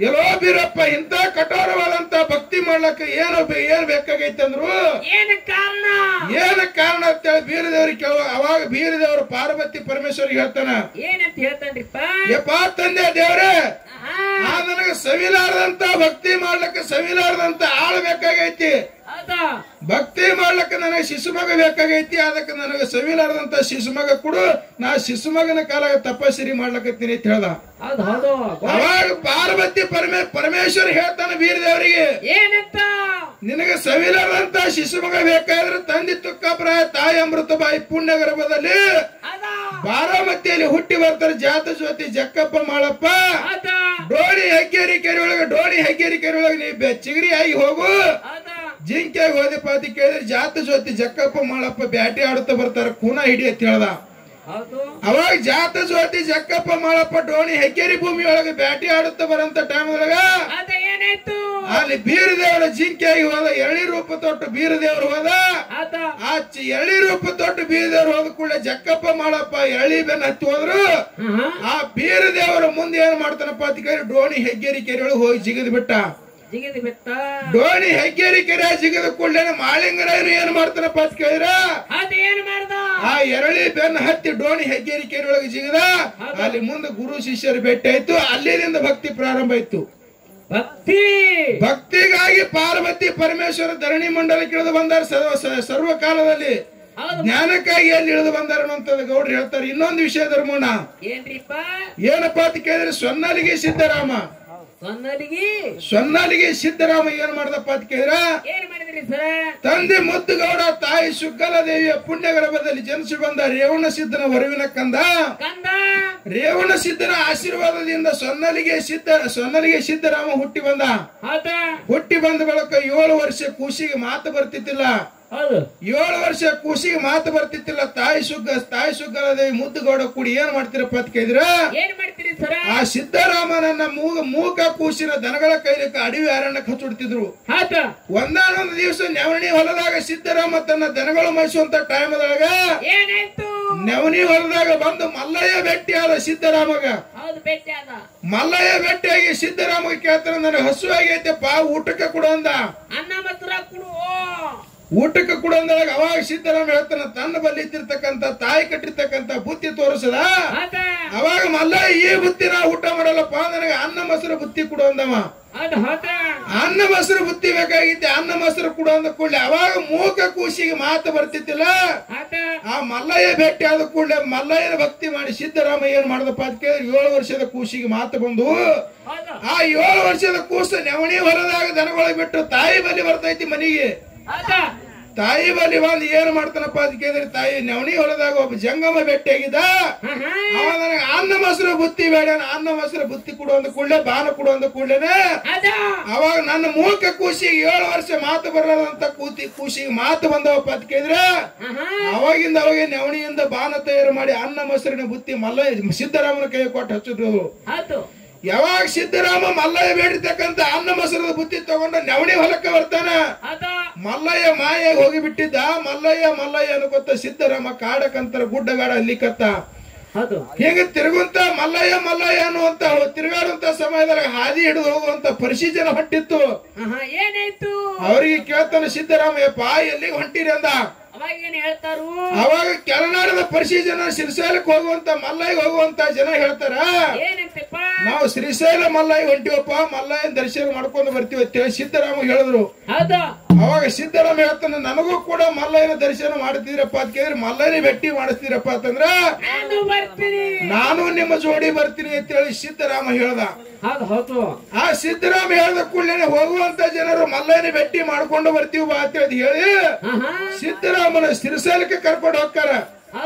Speaker 1: ಎಲ್ಲೋ ಬೀರಪ್ಪ ಇಂತ ಕಠೋರವಾದಂತ ಭಕ್ತಿ ಮಾಡ್ಲಕ್ಕ ಏನ್ ಬೇಕಾಗೈತೆ ಅಂದ್ರು. ಏನ ಕಾರಣ ಅಂತೇಳಿ ಬೀರ ದೇವ್ರಿಗೆ ಕೇಳುವ. ಅವಾಗ ಬೀರ ದೇವರು ಪಾರ್ವತಿ ಪರಮೇಶ್ವರಿಗೆ ಹೇಳ್ತಾನ,
Speaker 2: ಏನಂತ ಹೇಳ್ತಾನ್ರಿಪ್ಪ?
Speaker 1: ಯಪ್ಪ ತಂದೆ ದೇವ್ರೆ, ನನಗೆ ಸವಿಲಾರದಂತ ಭಕ್ತಿ ಮಾಡ್ಲಿಕ್ಕೆ ಸವಿಲಾರದಂತ ಆಳ್ ಬೇಕಾಗೈತಿ. ಭಕ್ತಿ ಮಾಡ್ಲಿಕ್ಕೆ ನನಗೆ ಶಿಶುಮಗ ಬೇಕಾಗೈತಿ. ಅದಕ್ಕೆ ನನಗೆ ಸವಿಲಾರದಂತ ಶಿಶುಮಗ ಕೊಡು, ನಾ ಶಿಶುಮಗನ ಕಾಲ ತಪಸ್ಸರಿ ಮಾಡ್ಲಕತ್ತೀನಿ ಅಂತ ಹೇಳ್ದ. ಅವಾಗ ಪಾರ್ವತಿ ಪರಮೇಶ್ವರ್ ಹೇಳ್ತಾನ ವೀರದೇವರಿಗೆ,
Speaker 2: ಏನಂತ?
Speaker 1: ನಿನಗೆ ಸವಿಲಾರದಂತ ಶಿಶುಮಗ ಬೇಕಾದ್ರೆ ತಂದೆ ತುಕ್ಕಪ್ರಾಯ ತಾಯಿ ಅಮೃತಬಾಯಿ ಪುಣ್ಯ ಗರ್ಭದಲ್ಲಿ ಬಾರಾಮತಿಯಲ್ಲಿ ಹುಟ್ಟಿ ಬರ್ತಾರೆ ಜಾತ ಜ್ಯೋತಿ ಜಕ್ಕಪ್ಪ ಮಾಳಪ್ಪ. ಡೋಣಿ ಹೆಗ್ಗೇರಿ ಕೆರೆಯೊಳಗೆ ನೀ ಚಿಗರಿ ಆಗಿ ಹೋಗು. ಜಿಂಕೆಯಾಗಿ ಹೋದಪ್ಪ ಅಂತ ಕೇಳಿದ್ರೆ ಜಾತ ಜ್ಯೋತಿ ಜಕ್ಕಪ್ಪ ಮಾಳಪ್ಪ ಬ್ಯಾಟಿ ಆಡುತ್ತಾ ಬರ್ತಾರ, ಕೂನ ಹಿಡಿ ಅಂತ ಹೇಳ್ದ. ಅವಾಗ ಜಾತ ಜ್ಯೋತಿ ಜಕ್ಕಪ್ಪ ಮಾಳಪ್ಪ ಡೋಣಿ ಹೆಗ್ಗೇರಿ ಭೂಮಿ ಒಳಗೆ ಬ್ಯಾಟಿ ಆಡುತ್ತಾ ಬರಂತ ಟೈಮ್ ಒಳಗ ಅಲ್ಲಿ ಬೀರದೇವರ ಜಿಂಕೆಯಾಗಿ ಹೋದ. ಎಳಿ ರೂಪ ತೊಟ್ಟು ಬೀರದೇವರು ಹೋದ. ಆ ಎಳಿ ರೂಪ ತೊಟ್ಟು ಬೀರದೇವರು ಹೋದ ಕೂಡಲೇ ಜಕ್ಕಪ್ಪ ಮಾಳಪ್ಪ ಎಳಿ ಬೆನ್ನ ಹತ್ತಿ ಹೋದ್ರು. ಆ ಬೀರದೇವರ ಮುಂದೆ ಏನ್ ಮಾಡ್ತಾನಪ್ಪ ಅಂತ ಕೇಳಿ ಡೋಣಿ ಹೆಗ್ಗೇರಿ ಕೆರೆಯೊಳಗೆ ಹೋಗಿ ಜಿಗಿದ್ ಬಿಟ್ಟ. ಡೋಣಿ ಹೆಗ್ಗೇರಿ ಕೆರೆ ಜಿಗಿದ ಕೂಡಲೇ ಮಾಳಿಂಗರಾಯರು ಏನ್ ಮಾಡ್ತಾನಪ್ಪ ಅಂತ ಕೇಳಿದ್ರ ಆ ಎರಳಿ ಬೆನ್ನ ಹತ್ತಿ ಡೋಣಿ ಹೆಗ್ಗೇರಿ ಕೆರೆಯೊಳಗೆ ಜಿಗಿದ. ಅಲ್ಲಿ ಮುಂದೆ ಗುರು ಶಿಷ್ಯರು ಭೇಟಿ ಆಯ್ತು. ಅಲ್ಲಿಂದ ಭಕ್ತಿ ಪ್ರಾರಂಭ ಆಯ್ತು. ಭಕ್ತಿಗಾಗಿ ಪಾರ್ವತಿ ಪರಮೇಶ್ವರ ಧರಣಿ ಮಂಡಲಕ್ಕೆ ಇಳಿದು ಬಂದಾರ. ಸರ್ವಕಾಲದಲ್ಲಿ ಜ್ಞಾನಕ್ಕಾಗಿ ಎಲ್ಲಿ ಇಳಿದು ಬಂದಾರ ಅಂತ ಗೌಡ್ರು ಹೇಳ್ತಾರೆ. ಇನ್ನೊಂದು ವಿಷಯ ಧರ್ಮೋಣ ಏನಪ್ಪಾ ಅಂತ ಕೇಳಿದ್ರೆ ಸೊನ್ನಲಿಗೆ ಸಿದ್ದರಾಮ ಏನ್ ಮಾಡ್ದಪ್ಪ ಅಂತ ಕೇಳಿದ್ರ ತಂದೆ ಮುದ್ದುಗೌಡ ತಾಯಿ ಸುಗ್ಗಲ ದೇವಿಯ ಪುಣ್ಯ ಗರ್ಭದಲ್ಲಿ ಜನಿಸಿ ಬಂದ ರೇವಣ ಸಿದ್ದನ ಹೊರವಿನ ಕಂದ. ರೇವಣ ಸಿದ್ದನ ಆಶೀರ್ವಾದದಿಂದ ಸೊನ್ನಲಿಗೆ ಸಿದ್ದರಾಮ ಹುಟ್ಟಿ ಬಂದ ಬಳಿಕ 7 ವರ್ಷ ಕೂಸಿಗೆ ಮಾತು ಬರ್ತಿದ್ದಿಲ್ಲ. 7 ವರ್ಷ ಕೂಸಿಗೆ ಮಾತು ಬರ್ತಿತ್ತಿಲ್ಲ. ತಾಯಿ ಸುಗ್ಗಲ ದೇವಿ ಮುದ್ದುಗೌಡ ಕೂಡಿ ಏನ್ ಮಾಡ್ತೀರಪ್ಪ ಅಂತ ಕೇಳಿದ್ರ ಆ ಸಿದ್ದರಾಮನನ್ನ ಮೂಕ ಕೂಸಿನ ದನಗಳ ಕೈಲಿಕ್ಕೆ ಅಡವಿ ಅರಣ್ಯಕ್ಕೆ ಹಚ್ಚಿಡ್ತಿದ್ರು. ಒಂದಾನೊಂದು ದಿವಸ ನೆವಣಿ ಹೊಲದಾಗ ಸಿದ್ದರಾಮ ತನ್ನ ದನಗಳು ಮೈಸುವಂತ ಟೈಮದಾಗ ನೆವಣಿ ಹೊಲದಾಗ ಬಂದು ಮಲ್ಲಯ್ಯ ಭೇಟಿಯಾದ ಸಿದ್ದರಾಮಗ. ಮಲ್ಲಯ್ಯ ಭೇಟಿಯಾಗಿ ಸಿದ್ದರಾಮಗ ಕೇಳ್ತಾರ, ನನಗೆ ಹಸು ಆಗೈತೆಪ್ಪ, ಊಟಕ್ಕೆ ಕೊಡು ಅಂದ. ಊಟಕ್ಕೆ ಕೂಡ ಅಂದಾಗ ಅವಾಗ ಸಿದ್ದರಾಮ ಹೇಳ್ತಾನ ತನ್ನ ಬಲ್ಲಿ ಇದ್ದಿರ್ತಕ್ಕಂತ ತಾಯಿ ಕಟ್ಟಿರ್ತಕ್ಕಂತ ಬುತ್ತಿ ತೋರಿಸದ. ಅವಾಗ ಮಲ್ಲಯ್ಯ ಈ ಬುತ್ತಿ ನಾ ಊಟ ಮಾಡಲ್ಲಪ್ಪ, ನನಗೆ ಅನ್ನ ಮೊಸರು ಬುತ್ತಿ ಕೊಡು ಅಂದವ. ಅನ್ನ ಮೊಸರು ಬುತ್ತಿ ಬೇಕಾಗಿದ್ದೆ, ಅನ್ನ ಮೊಸರು ಕೊಡು ಅಂದ ಕೂಡಲೇ ಅವಾಗ ಮೂಕ ಕೂಸಿಗೆ ಮಾತು ಬರ್ತಿದ್ದಿಲ್ಲ. ಆ ಮಲ್ಲಯ್ಯ ಭೇಟಿ ಆದ ಕೂಡಲೇ ಮಲ್ಲಯ್ಯನ ಭಕ್ತಿ ಮಾಡಿ ಸಿದ್ದರಾಮ ಏನ್ ಮಾಡದಪ್ಪ ಅಂತ ಕೇಳಿದ್ರೆ 7 ವರ್ಷದ ಕೂಸಿಗೆ ಮಾತು ಬಂದು ಆ 7 ವರ್ಷದ ಕೂಸು ನೆವಣಿ ಹೊಲದಾಗ ದನಗೊಳಗೆ ಬಿಟ್ಟು ತಾಯಿ ಬಲ್ಲಿ ಬರ್ತೈತಿ ಮನೆಗೆ. ತಾಯಿ ಬಲಿ ಬಂದು ಏನ್ ಮಾಡ್ತಾನಪ್ಪ ಅಂತ ಕೇಳಿದ್ರೆ ತಾಯಿ ನೆವಣಿ ಹೊಲದಾಗ ಒಬ್ಬ ಜಂಗಮ ಭೇಟಿಯಾಗಿದ್ದ. ಅವ ನನಗೆ ಅನ್ನ ಮೊಸರು ಬುತ್ತಿ ಬೇಡ, ಅನ್ನ ಮೊಸರು ಬುತ್ತಿ ಕೊಡು ಅಂದ ಕೂಡಲೇ ಬಾನ ಕೊಡು ಅಂದ ಕೂಡಲೇನೆ ಅವಾಗ ನನ್ನ ಮೂಕ ಕೂಸಿಗೆ 7 ವರ್ಷ ಮಾತು ಬರದಂತ ಕೂಸಿಗೆ ಮಾತು ಬಂದವಪ್ಪ ಅಂತ ಕೇಳಿದ್ರೆ ಅವಾಗಿಂದ ಅವಾಗ ನೆವಣಿಯಿಂದ ಬಾನ ತಯಾರು ಮಾಡಿ ಅನ್ನ ಮೊಸರಿನ ಬುತ್ತಿ ಮಲ್ಲಯ್ಯ ಸಿದ್ದರಾಮನ ಕೈ ಕೊಟ್ಟು ಹಚ್ಚಿದ್ರು. ಯಾವಾಗ ಸಿದ್ದರಾಮ ಮಲ್ಲಯ್ಯ ಬೇಡಿರ್ತಕ್ಕಂತ ಅನ್ನ ಮೊಸರದ ಬುತ್ತಿ ತಗೊಂಡ ನೆವಣಿ ಹೊಲಕ್ಕೆ ಬರ್ತಾನ. ಮಲ್ಲಯ್ಯ ಮಾಯಾಗಿ ಹೋಗಿ ಬಿಟ್ಟಿದ್ದ. ಮಲ್ಲಯ್ಯ ಅನ್ಕೊತ ಸಿದ್ದರಾಮ ಕಾಡಕಂತರ ಗುಡ್ಡಗಾಡ ಅಲ್ಲಿಕತ್ತ. ಹಿಂಗ ತಿರುಗುಂತ ಮಲ್ಲಯ್ಯ ಅನ್ನುವಂತ ತಿರುಗಾಡುವಂತ ಸಮಯದಾಗ ಹಾದಿ ಹಿಡಿದು ಹೋಗುವಂತ ಪರಿಶೀಜನ ಹೊಟ್ಟಿತ್ತು. ಅವ್ರಿಗೆ ಕೇಳ್ತಾನ ಸಿದ್ದರಾಮ, ಯಪ್ಪ ಎಲ್ಲಿಗೆ ಹೊಂಟಿರಿ ಅಂದ. ಅವಾಗ ಕೆಳನಾಡದ ಪರಿಶೀಜನ ಶ್ರೀಶೈಲಕ್ಕೆ ಹೋಗುವಂತ ಮಲ್ಲಯ್ಯ ಹೋಗುವಂತ ಜನ ಹೇಳ್ತಾರ, ನಾವು ಶ್ರೀಶೈಲ ಮಲ್ಲಯ್ಯ ಹೊಂಟಿವಪ್ಪ, ಮಲ್ಲಯ್ಯನ ದರ್ಶನ ಮಾಡ್ಕೊಂಡು ಬರ್ತೀವಿ ಅಂತ ಸಿದ್ದರಾಮ ಹೇಳಿದ್ರು. ಅವಾಗ ಸಿದ್ದರಾಮ ಹೇಳ್ತಾನೆ, ನನಗೂ ಕೂಡ ಮಲ್ಲಯ್ಯನ ದರ್ಶನ ಮಾಡ್ತಿದ್ರಪ್ಪ ಅಂತ ಕೇಳಿದ್ರೆ ಮಲ್ಲಯ್ಯನ ಭೇಟಿ ಮಾಡಿಸ್ತೀರಪ್ಪ ಅಂತಂದ್ರ ನಾನು ನಿಮ್ಮ ಜೋಡಿ ಬರ್ತೀನಿ ಅಂತ ಹೇಳಿ ಸಿದ್ದರಾಮ ಹೇಳ್ದ. ಆ ಸಿದ್ದರಾಮ ಹೇಳ್ದ ಕೂಡಲೇ ಹೋಗುವಂತ ಜನರು ಮಲ್ಲಯ್ಯನ ಭೇಟಿ ಮಾಡ್ಕೊಂಡು ಬರ್ತೀವಿ ಬಾ ಅಂತ ಹೇಳಿ ಸಿದ್ದರಾಮನ ಶ್ರೀಶೈಲಕ್ಕೆ ಕರ್ಕೊಂಡು ಹೋಗ್ತಾರ.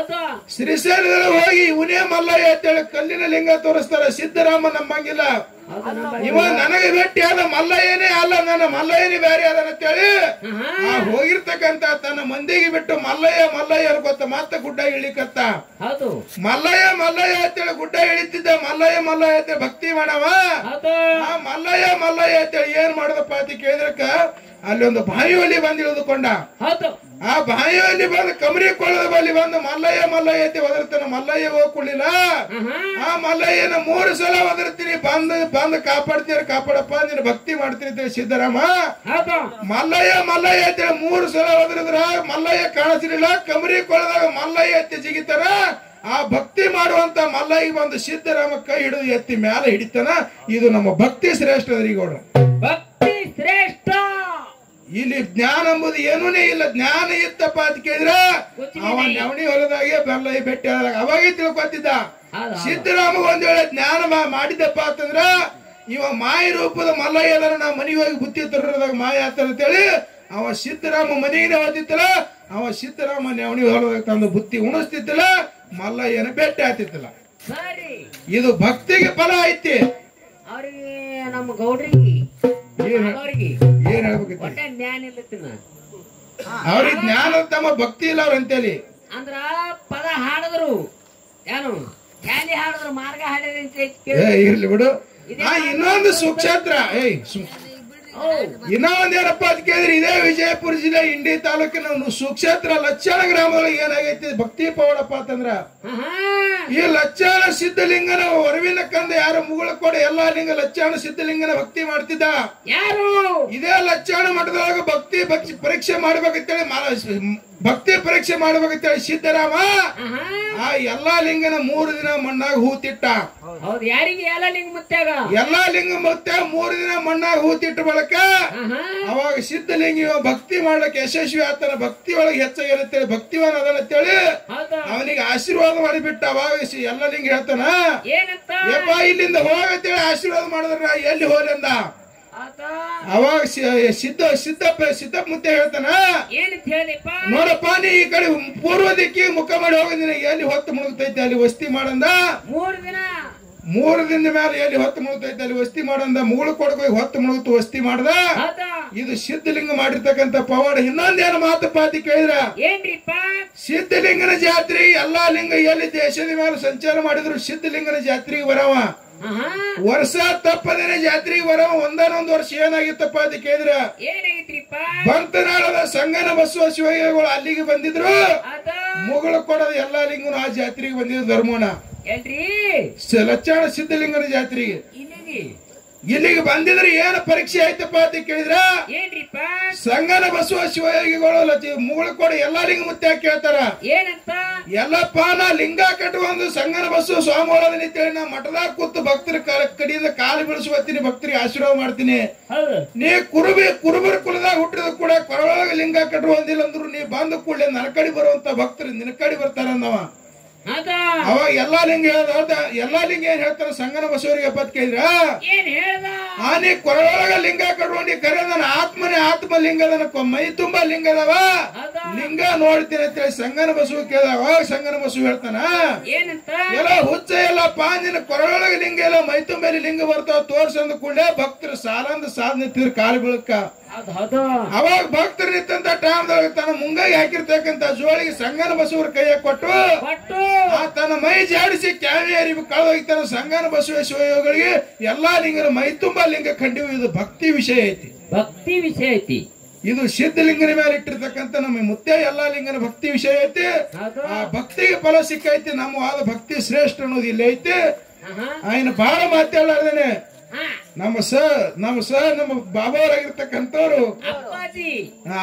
Speaker 1: ಶ್ರೀಶೈಲದಲ್ಲಿ ಹೋಗಿ ಇವನೇ ಮಲ್ಲಯ್ಯ ಅಂತೇಳಿ ಕಲ್ಲಿನ ಲಿಂಗ ತೋರಿಸ್ತಾರ. ಸಿದ್ದರಾಮ ನಂಬಂಗಿಲ್ಲ, ಇವ ನನಗೆ ಭೇಟಿ ಆದ ಮಲ್ಲಯ್ಯನೇ ಅಲ್ಲ, ನನ್ನ ಮಲ್ಲಯ್ಯನೇ ಬೇರೆ ಅದ ಅಂತೇಳಿ ಆ ಹೋಗಿರ್ತಕ್ಕಂತ ತನ್ನ ಮಂದಿಗೆ ಬಿಟ್ಟು ಮಲ್ಲಯ್ಯ ಅನ್ಕೊತ ಮತ್ತೆ ಗುಡ್ಡ ಇಳಿಕತ್ತ. ಮಲ್ಲಯ್ಯ ಅಂತೇಳಿ ಗುಡ್ಡ ಇಳಿತಿದ್ದ. ಮಲ್ಲಯ್ಯ ಅಂತೇಳಿ ಭಕ್ತಿ ಮಾಡವ. ಆ ಮಲ್ಲಯ್ಯ ಅಂತೇಳಿ ಏನ್ ಮಾಡದಪ್ಪ ಅಂತ ಕೇಳಿದ್ರಕ್ಕ ಅಲ್ಲಿ ಒಂದು ಬಾಯಿಯಲ್ಲಿ ಬಂದು ಇಳಿದುಕೊಂಡ. ಆ ಬಾಯಿಯಲ್ಲಿ ಬಂದು ಕಮರಿ ಕೊಳ್ಳದ ಬಳಿ ಬಂದು ಮಲ್ಲಯ್ಯ ಅಂತ ಒದರ್ತಾನ. ಮಲ್ಲಯ್ಯ ಹೋಗ್ಕೊಳ್ಳಿಲ್ಲ. ಆ ಮಲ್ಲಯ್ಯನ 3 ಸಲ ಒದರ್ತೀನಿ, ಬಂದು ಕಾಪಾಡಪ್ಪ, ನೀನು ಭಕ್ತಿ ಮಾಡ್ತೀನಿ ಸಿದ್ದರಾಮ. ಮಲ್ಲಯ್ಯ ಅಂತೇಳಿ 3 ಸಲ ಒದರಿದ್ರ ಮಲ್ಲಯ್ಯ ಕಾಣಿಸ್ಲಿಲ್ಲ. ಕಮರಿ ಕೊಳ್ಳದಾಗ ಮಲ್ಲಯ್ಯ ಎತ್ತಿ ಜಿಗಿತಾರ. ಆ ಭಕ್ತಿ ಮಾಡುವಂತ ಮಲ್ಲಯ್ಯ ಬಂದು ಸಿದ್ದರಾಮ ಕೈ ಹಿಡಿದು ಎತ್ತಿ ಮ್ಯಾಲ ಹಿಡಿತಾನ. ಇದು ನಮ್ಮ ಭಕ್ತಿ ಶ್ರೇಷ್ಠದರಿಗೋಡ.
Speaker 2: ಭಕ್ತಿ ಶ್ರೇಷ್ಠ.
Speaker 1: ಇಲ್ಲಿ ಜ್ಞಾನ ಎಂಬುದು ಏನೂನೇ ಇಲ್ಲ. ಜ್ಞಾನ ಇತ್ತಪ್ಪ ಅಂತ ಕೇಳಿದ್ರ ಅವ ನವಣಿ ಹೊಲದಾಗೆ ಮಲ್ಲಯ್ಯ ಭೇಟಿ ಆದಾಗ ಅವಾಗೇ ತಿಳ್ಕೊತಿದ್ದ. ಸಿದ್ದರಾಮ ಒಂದ್ ವೇಳೆ ಜ್ಞಾನ ಮಾಡಿದಪ್ಪ ಅಂತಂದ್ರ ಇವ ಮಾಯ ರೂಪದ ಮಲ್ಲಯ್ಯ ಅದರ ನಾ ಮನೆಗೆ ಹೋಗಿ ಬುತ್ತಿ ತರೋದಾಗ ಮಾಯ ಆತಾರ ಅಂತೇಳಿ ಅವ ಸಿದ್ದರಾಮ ಮನೆಗೆ ಹೋಗ್ತಿತ್ತಲ್ಲ. ಅವ ಸಿದ್ದರಾಮ ನವಣಿ ಹೊಲದಾಗ ತಂದು ಬುತ್ತಿ ಉಣಿಸ್ತಿದ್ದಲ್ಲ. ಮಲ್ಲಯ್ಯನ ಭೇಟಿ ಆಗ್ತಿತ್ತಲ್ಲ.
Speaker 2: ಸರಿ,
Speaker 1: ಇದು ಭಕ್ತಿಗೆ ಫಲ ಐತಿ.
Speaker 2: ಅವ್ರಿಗೆ ನಮ್ಮ ಗೌಡ್ರಿಗೆ
Speaker 1: ಏನ್ ಹೇಳ್ಬೇಕಿತ್ತು?
Speaker 2: ಒಟ್ಟ ಜ್ಞಾನ ಇಲ್ಲತ್ತಿನ
Speaker 1: ಅವ್ರಿಗೆ ಜ್ಞಾನ ತಮ್ಮ ಭಕ್ತಿ ಇಲ್ಲ ಅವ್ರ ಅಂತೇಳಿ
Speaker 2: ಅಂದ್ರ ಪದ ಹಾಡಿದ್ರು ಏನು ಖ್ಯಾಲಿ ಹಾಡಿದ್ರು ಮಾರ್ಗ ಹಾಡಿದ್ರಿ ಅಂತ
Speaker 1: ಇರ್ಲಿ ಬಿಡು. ಇನ್ನೊಂದು ಸುಕ್ಷೇತ್ರ ಇನ್ನೊಂದ್ ಏನಪ್ಪಾ ಅಂತ ಕೇಳಿದ್ರೆ ಇದೇ ವಿಜಯಪುರ ಜಿಲ್ಲೆ ಇಂಡಿ ತಾಲೂಕಿನ ಸುಕ್ಷೇತ್ರ ಲಚ್ಚಾಣ ಗ್ರಾಮದೊಳಗೆ ಏನಾಗೈತಿ ಭಕ್ತಿ ಪವಾಡಪ್ಪ ಅಂತಂದ್ರ ಈ ಲಚ್ಚಾಣ ಸಿದ್ಧಲಿಂಗನ ಹೊರವಿನ ಕಂದ ಯಾರು ಮುಗುಳ ಕೊಡ ಎಲ್ಲಾ ಲಿಂಗ ಲಚ್ಚಾಣ ಸಿದ್ಧಲಿಂಗನ ಭಕ್ತಿ ಮಾಡ್ತಿದ್ದ.
Speaker 2: ಯಾರು
Speaker 1: ಇದೇ ಲಚ್ಚಾಣ ಮಠದೊಳಗ ಭಕ್ತಿ ಪರೀಕ್ಷೆ ಮಾಡ್ಬೇಕಂತೇಳಿ ಭಕ್ತಿ ಪರೀಕ್ಷೆ ಮಾಡ್ಬೇಕಂತೇಳಿ ಸಿದ್ದರಾಮ ಆ ಎಲ್ಲಾ ಲಿಂಗನ 3 ದಿನ ಮಣ್ಣಾಗ ಹೂತಿಟ್ಟ.
Speaker 2: ಹೌದು, ಯಾರಿಗೆ ಎಲ್ಲ ಲಿಂಗ ಮುತ್ಯಾಗ
Speaker 1: ಎಲ್ಲಾ ಲಿಂಗ ಮತ್ತೆ 3 ದಿನ ಮಣ್ಣಾಗ ಹೂತಿಟ್ಟ ಬಳಕ ಅವಾಗ ಸಿದ್ಧಲಿಂಗ ಇವ ಭಕ್ತಿ ಮಾಡ್ಲಿಕ್ಕೆ ಯಶಸ್ವಿ ಆತನ. ಭಕ್ತಿ ಒಳಗೆ ಹೆಚ್ಚಾಗಿರುತ್ತೇಳಿ ಭಕ್ತಿವಾನ ಅದನ್ನಂತೇಳಿ ಅವನಿಗೆ ಆಶೀರ್ವಾದ ಮಾಡಿಬಿಟ್ಟ. ಅವಾಗ ಎಲ್ಲ ಲಿಂಗ ಹೇಳ್ತಾನ ಯಪ್ಪ ಇಲ್ಲಿಂದ ಹೋಗತ್ತೇಳಿ ಆಶೀರ್ವಾದ ಮಾಡಿದ್ರ ಎಲ್ಲಿ ಹೋಲಿ ಅಂದ. ಅವಾಗ ಸಿದ್ದಪ್ಪ ಮುತ್ತೆ ಹೇಳ್ತಾನ ನೋಡಪ್ಪ ನೀ ಈ ಕಡೆ ಪೂರ್ವ ದಿಕ್ಕಿಗೆ ಮುಖ ಮಾಡಿ ಹೋಗಿದ್ದೀನಿ ಎಲ್ಲಿ ಹೊತ್ತು ಮುಳುಗ್ತೈತೆ ಅಲ್ಲಿ ವಸ್ತಿ ಮಾಡಂದ. 3 ದಿನದ ಮೇಲೆ ಎಲ್ಲಿ ಹೊತ್ತು ಮುಳುಗ್ತೈತೆ ಅಲ್ಲಿ ವಸ್ತಿ ಮಾಡಂದ. ಮುಗುಳು ಕೊಡಗೋಗಿ ಹೊತ್ತು ಮುಳುಗ್ತು ವಸ್ತಿ ಮಾಡ್ದ. ಇದು ಸಿದ್ಧಲಿಂಗ ಮಾಡಿರ್ತಕ್ಕಂಥ ಪವಾಡ. ಇನ್ನೊಂದೇನು ಮಾತು ಪಾತಿ ಕೇಳಿದ್ರ ಸಿದ್ಧಲಿಂಗನ ಜಾತ್ರೆ ಎಲ್ಲಾ ಲಿಂಗ ಎಲ್ಲಿ ದೇಶದ ಮೇಲೆ ಸಂಚಾರ ಮಾಡಿದ್ರು ಸಿದ್ಧಲಿಂಗನ ಜಾತ್ರೆಗೆ ಬರವ. ವರ್ಷ ತಪ್ಪದೇನೆ ಜಾತ್ರೆಗೆ ಬರವ. ಒಂದೊಂದು ವರ್ಷ ಏನಾಗಿತ್ತಪ್ಪ ಅಂತ ಕೇಳಿದ್ರ ಬಂತನಾಳದ ಸಂಗನ ಬಸವ ಶಿವಯ್ಯಗಳು ಅಲ್ಲಿಗೆ ಬಂದಿದ್ರು. ಮುಗುಳು ಕೊಡದ ಎಲ್ಲಾ ಲಿಂಗನು ಆ ಜಾತ್ರೆಗೆ ಬಂದಿದ್ರು. ಧರ್ಮೋಣ ಲಚ್ಚಾಣ ಸಿದ್ಧಲಿಂಗನ ಜಾತ್ರೆಗೆ ಇಲ್ಲಿಗೆ ಬಂದಿದ್ರೆ ಏನು ಪರೀಕ್ಷೆ ಆಯ್ತಪ್ಪ ಅಂತ ಕೇಳಿದ್ರ ಸಂಗನ ಬಸವ ಶಿವಯೋಗಿಗಳು ಮುಗುಳು ಕೊಡ ಎಲ್ಲಾ ಲಿಂಗ ಮುತ್ತೆ ಕೇಳ್ತಾರ ಎಲ್ಲಪ್ಪ ನಾ ಲಿಂಗ ಕಟ್ಟುವಂದು ಸಂಗನ ಬಸವ ಸ್ವಾಮಿಗಳದ ನಿಂತೇಳಿ ನಾ ಮಠದಾಗ ಕೂತು ಭಕ್ತರ ಕಡಿಯಿಂದ ಕಾಲು ಬೀಳಿಸುವತ್ತೀನಿ, ಭಕ್ತರಿಗೆ ಆಶೀರ್ವಾದ ಮಾಡ್ತೀನಿ. ನೀ ಕುರುಬರ ಕುಲದಾಗ ಹುಟ್ಟಿದ ಕೂಡ ಕೊರಳೊಳಗ ಲಿಂಗ ಕಟ್ಟುವಂದಿಲ್ಲ ಅಂದ್ರು ನೀ ಬಂದ ಕೂಡಲೇ ನನ್ನ ಕಡೆ ಬರುವಂತ ಭಕ್ತರು ನಿನ್ನ ಕಡೆ ಬರ್ತಾರ ಅಂದವ. ಅವಾಗ ಎಲ್ಲಾ ಲಿಂಗ ಎಲ್ಲಾ ಲಿಂಗ ಏನ್ ಹೇಳ್ತಾರ ಸಂಗನ ಬಸವರಿಗೆ ಪತ್ ಕೇಳಿದ್ರ ನೀ ಕೊರಳೊಳಗ ಲಿಂಗ ಕಟ್ಕೊಂಡಿ ಕರೆ ನನ್ನ ಆತ್ಮ ಲಿಂಗದನ ಮೈ ತುಂಬಾ ಲಿಂಗ ಅದಾವ ಲಿಂಗ ನೋಡ್ತೀನಿ ಅಂತೇಳಿ ಸಂಗನ ಬಸವ ಕೇಳಿದ. ಅವಾಗ ಸಂಗನ ಬಸವ ಹೇಳ್ತಾನ ಎಲ್ಲ ಹುಚ್ಚ ಎಲ್ಲ ಪಾಂಜಿನ ಕೊರಳೊಳಗ ಲಿಂಗ ಎಲ್ಲ ಮೈ ತುಂಬಲ್ಲಿ ಲಿಂಗ ಬರ್ತಾವ ತೋರ್ಸಂದ ಕೂಡಲೇ ಭಕ್ತರು ಸಾಲಂದ ಸಾಧನೆ ನಿಂತಿದ್ರು ಕಾಲು ಬೀಳಕ್ಕ. ಅವಾಗ ಭಕ್ತರು ನಿಂತ ಟೈಮ್ದಾಗ ತನ್ನ ಮುಂಗಾಗಿ ಹಾಕಿರ್ತಕ್ಕಂತ ಜೋಳಿಗೆ ಸಂಗನ ಬಸವರ ಕೈಯ ಕೊಟ್ಟು ತನ್ನ ಮೈ ಜಾಡಿಸಿ ಕ್ಯಾವಿ ಅರಿವು ಕಳೆದೋಗಿತಾನ. ಸಂಗನ ಬಸವ ಶಿವಯೋಗಿಗಳಿಗೆ ಎಲ್ಲಾ ಲಿಂಗನ ಮೈ ತುಂಬಾ ಲಿಂಗ ಕಂಡಿವು. ಇದು ಭಕ್ತಿ ವಿಷಯ ಐತಿ.
Speaker 2: ಭಕ್ತಿ ವಿಷಯ ಐತಿ.
Speaker 1: ಇದು ಸಿದ್ಧಲಿಂಗನ ಮೇಲೆ ಇಟ್ಟಿರ್ತಕ್ಕಂಥ ನಮ್ಮ ಮುತ್ತೆ ಎಲ್ಲಾ ಲಿಂಗನ ಭಕ್ತಿ ವಿಷಯ ಐತಿ. ಆ ಭಕ್ತಿಗೆ ಫಲ ಸಿಕ್ಕೈತಿ. ನಮ್ಮ ಆದ ಭಕ್ತಿ ಶ್ರೇಷ್ಠ ಅನ್ನೋದು ಇಲ್ಲಿ ಐತಿ. ఆయన ಬಹಳ ಮಾತಾಡಲಾರ್ದೇನೆ ನಮ್ಮ ಬಾಬಾವರಾಗಿರ್ತಕ್ಕಂಥವ್ರು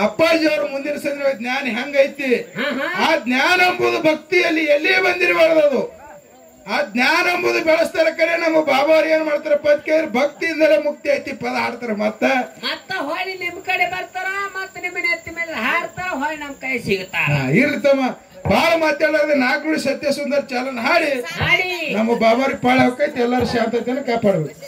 Speaker 1: ಅಪ್ಪಾಜಿ ಅವರು ಮುಂದಿನ ಸಂದರ್ಭ ಜ್ಞಾನ ಹೆಂಗೈತಿ. ಆ ಜ್ಞಾನ ಎಂಬುದು ಭಕ್ತಿಯಲ್ಲಿ ಎಲ್ಲಿ ಬಂದಿರಬಾರ್ದು. ಆ ಜ್ಞಾನ ಎಂಬುದು ಬೆಳೆಸ್ತಾರ ಕರೆ. ನಮ್ಮ ಬಾಬಾವ್ರು ಏನ್ ಮಾಡ್ತಾರಪ್ಪ ಅಂತ ಕೇಳಿದ್ರೆ ಭಕ್ತಿಯಿಂದಲೇ ಮುಕ್ತಿ ಐತಿ ಪದ ಹಾಡ್ತಾರ. ಮತ್ತ
Speaker 2: ಹೊಳಿ ನಿಮ್ ಕಡೆ ಬರ್ತಾರ, ಮತ್ತ ನಿಮ್ಮ ನೆತ್ತಿ ಮೇಲೆ ಹಾಡ್ತಾರ, ಹೊಳಿ ನಮ್ ಕೈ ಸಿಗುತ್ತಾರ.
Speaker 1: ಇರ್ಲಿ ತಮ್ಮ ಬಹಳ ಮಾತಾಡೋದ್ರೆ ನಾಲ್ಕು ಸತ್ಯ ಸುಂದರ ಚಾಲನ ಹಾಡಿ ನಮ್ಮ ಬಾಬಾರಿಗೆ ಪಾಳ ಹೋಗೈತಿ. ಎಲ್ಲರೂ ಶಾಂತತೆಯನ್ನು ಕಾಪಾಡ್ಬೇಕು.